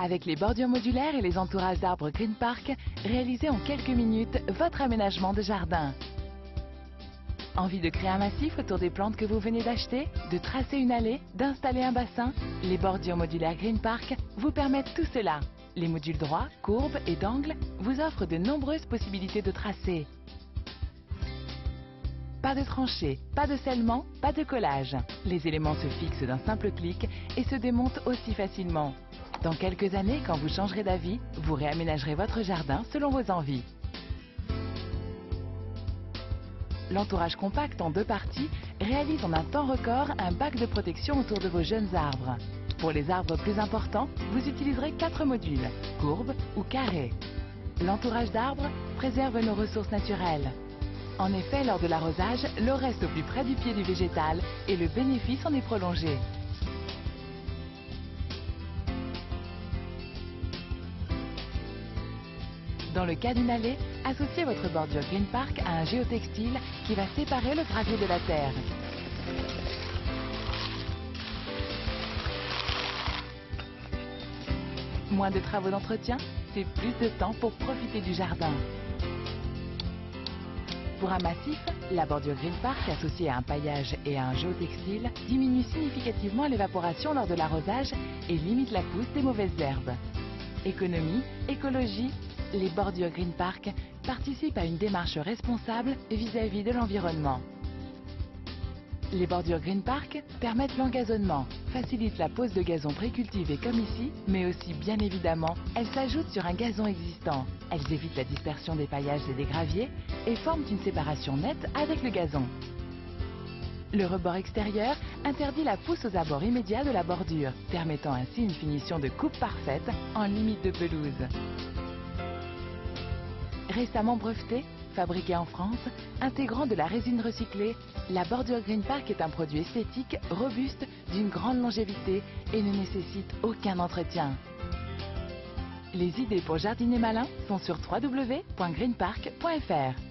Avec les bordures modulaires et les entourages d'arbres Green Park, réalisez en quelques minutes votre aménagement de jardin. Envie de créer un massif autour des plantes que vous venez d'acheter, de tracer une allée, d'installer un bassin? Les bordures modulaires Green Park vous permettent tout cela. Les modules droits, courbes et d'angles vous offrent de nombreuses possibilités de tracé. Pas de tranchée, pas de scellement, pas de collage. Les éléments se fixent d'un simple clic et se démontent aussi facilement. Dans quelques années, quand vous changerez d'avis, vous réaménagerez votre jardin selon vos envies. L'entourage compact en 2 parties réalise en un temps record un bac de protection autour de vos jeunes arbres. Pour les arbres plus importants, vous utiliserez 4 modules, courbes ou carrés. L'entourage d'arbres préserve nos ressources naturelles. En effet, lors de l'arrosage, l'eau reste au plus près du pied du végétal et le bénéfice en est prolongé. Dans le cas d'une allée, associez votre bordure Green Park à un géotextile qui va séparer le gravier de la terre. Moins de travaux d'entretien, c'est plus de temps pour profiter du jardin. Pour un massif, la bordure Green Park associée à un paillage et à un géotextile diminue significativement l'évaporation lors de l'arrosage et limite la pousse des mauvaises herbes. Économie, écologie, les bordures Green Park participent à une démarche responsable vis-à-vis de l'environnement. Les bordures Green Park permettent l'engazonnement, facilitent la pose de gazon précultivé comme ici, mais aussi, bien évidemment, elles s'ajoutent sur un gazon existant. Elles évitent la dispersion des paillages et des graviers et forment une séparation nette avec le gazon. Le rebord extérieur interdit la pousse aux abords immédiats de la bordure, permettant ainsi une finition de coupe parfaite en limite de pelouse. Récemment brevetée, fabriquée en France, intégrant de la résine recyclée, la bordure Green Park est un produit esthétique, robuste, d'une grande longévité et ne nécessite aucun entretien. Les idées pour jardiner malin sont sur www.greenpark.fr.